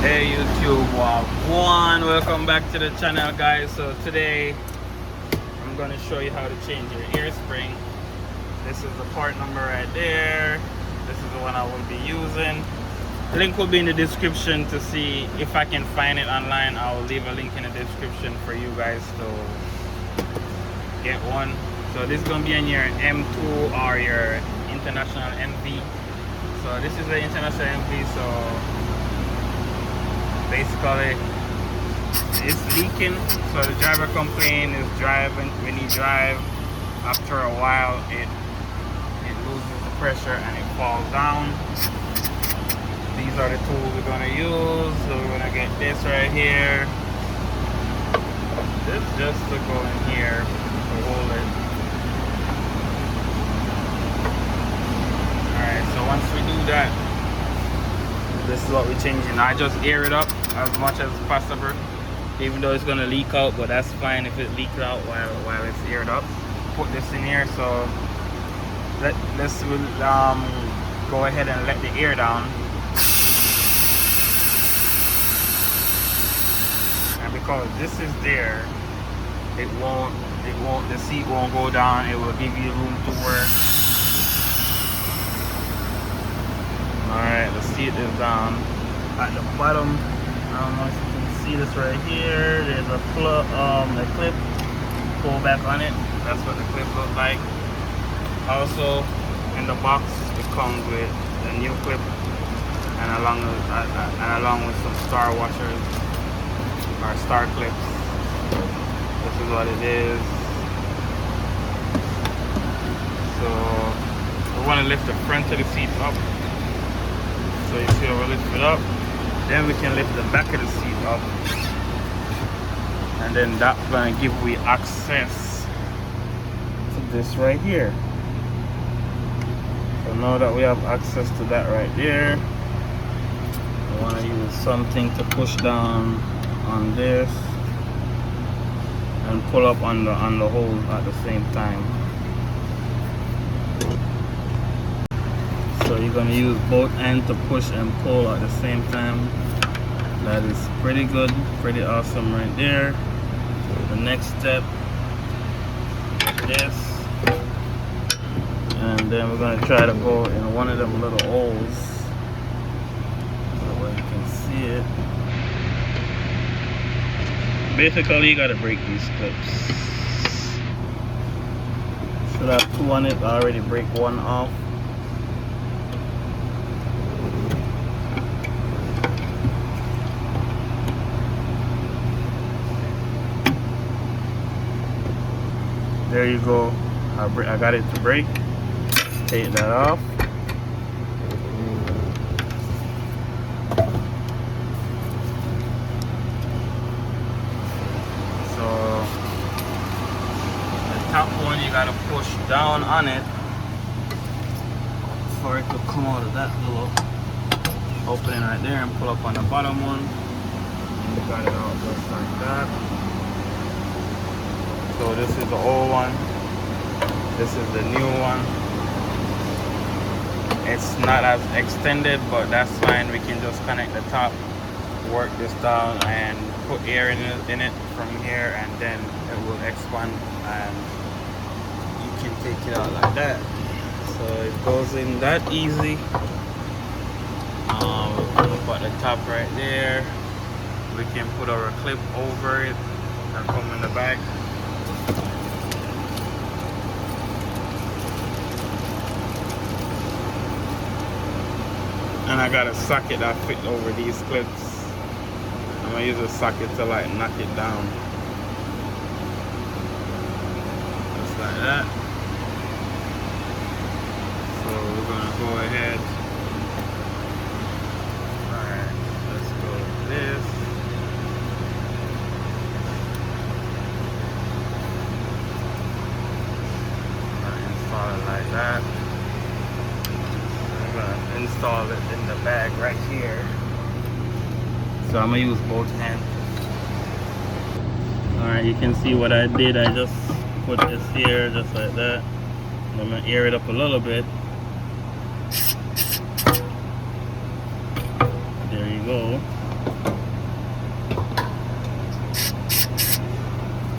Hey YouTube, one, welcome back to the channel guys. So today I'm going to show you how to change your air spring. This is the part number right there. This is the one I will be using. Link will be in the description to see if I can find it online. I will leave a link in the description for you guys to get one. So this is going to be in your M2 or your international MV. So this is the international MV. So basically it's leaking, so the driver complained is driving. When you drive, after a while it loses the pressure and it falls down. These are the tools we're going to use. So we're going to get this right here, this just to go in here to hold it. Alright, so once we do that, this is what we're changing. I just air it up as much as possible, even though it's gonna leak out, but that's fine if it leaks out while it's aired up. Put this in here, so let's go ahead and let the air down. And because this is there, the seat won't go down. It will give you room to work. Alright, the seat is down at the bottom. I don't know if you can see this right here. There's a clip. Pull back on it. That's what the clip looks like. Also, in the box, it comes with the new clip and along with some star washers or star clips. This is what it is. So we want to lift the front of the seat up. So you see how we lift it up, then we can lift the back of the seat up, and then that's gonna give we access to this right here. So now that we have access to that right there, I want to use something to push down on this and pull up on the hole at the same time. So you're going to use both ends to push and pull at the same time. That is pretty good, pretty awesome right there. The next step, this. And then we're going to try to go in one of them little holes so you can see it. Basically, you got to break these clips. Should have two on it, I already break one off. There you go. I got it to break. Take that off. So the top one, you gotta push down on it for it to come out of that little opening right there and pull up on the bottom one. And you got it out just like that. So this is the old one, this is the new one. It's not as extended, but that's fine. We can just connect the top, work this down and put air in it from here, and then it will expand and you can take it out like that. So it goes in that easy. We'll put the top right there. We can put our clip over it and come in the back. And I got a socket that fit over these clips. I'm gonna use a socket to like knock it down. Just like that. So we're gonna go ahead. Alright, let's go with this. Install it like that. Install it in the bag right here. So I'm gonna use both hands. Alright, you can see what I did. I just put this here just like that. I'm gonna air it up a little bit. There you go.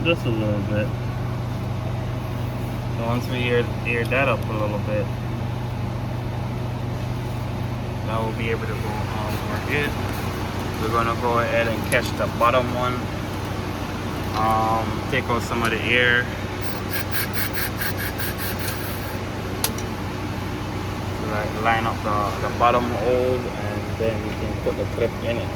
just a little bit. So once we air that up a little bit, now we'll be able to go over it. We're gonna go ahead and catch the bottom one. Take out some of the air. Like line up the bottom hole, and then we can put the clip in it.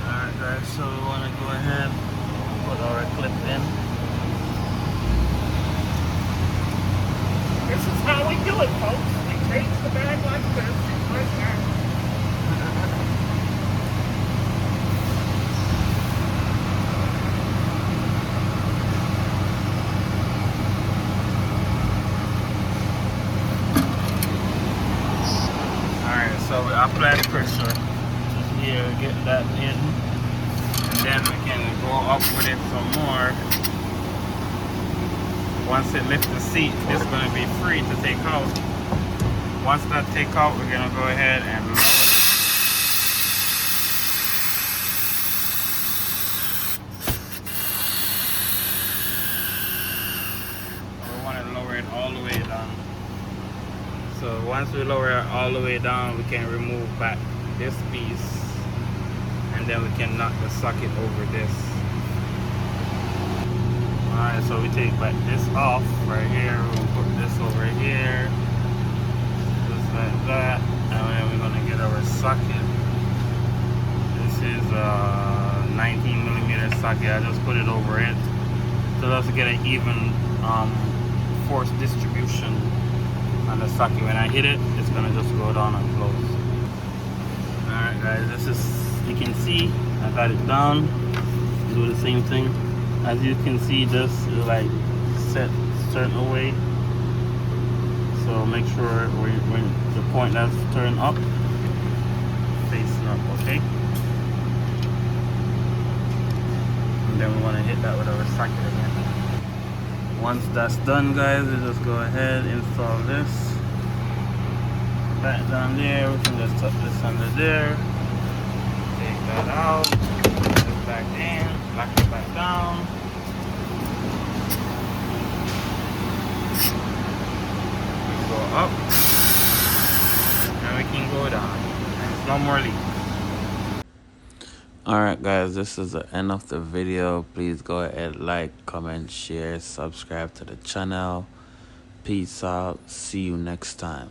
Alright guys, so we want to go ahead and put our clip in. This is how we do it, folks. We change the bag like this, like that. Alright, so we apply the pressure here, get that in, and then we can go up with it some more. Once it lifts the seat, it's going to be free to take out. Once that take out, we're going to go ahead and lower it. We want to lower it all the way down. So once we lower it all the way down, we can remove back this piece, and then we can knock the socket over this. Alright, so we take back this off right here, we'll put this over here, just like that, and then we're going to get our socket. This is a 19mm socket, I just put it over it, so let's get an even force distribution on the socket. When I hit it, it's going to just go down and close. Alright guys, this is, you can see, I got it down, do the same thing. As you can see, this is like set certain way, so make sure when the point that's turned up, facing up, okay? And then we want to hit that with our socket again. Once that's done guys, we just go ahead, install this back down there. We can just tuck this under there, take that out, put this back in, lock it back down. We go up, and we can go down. There's no more leak. Alright guys, this is the end of the video. Please go ahead, like, comment, share, subscribe to the channel. Peace out. See you next time.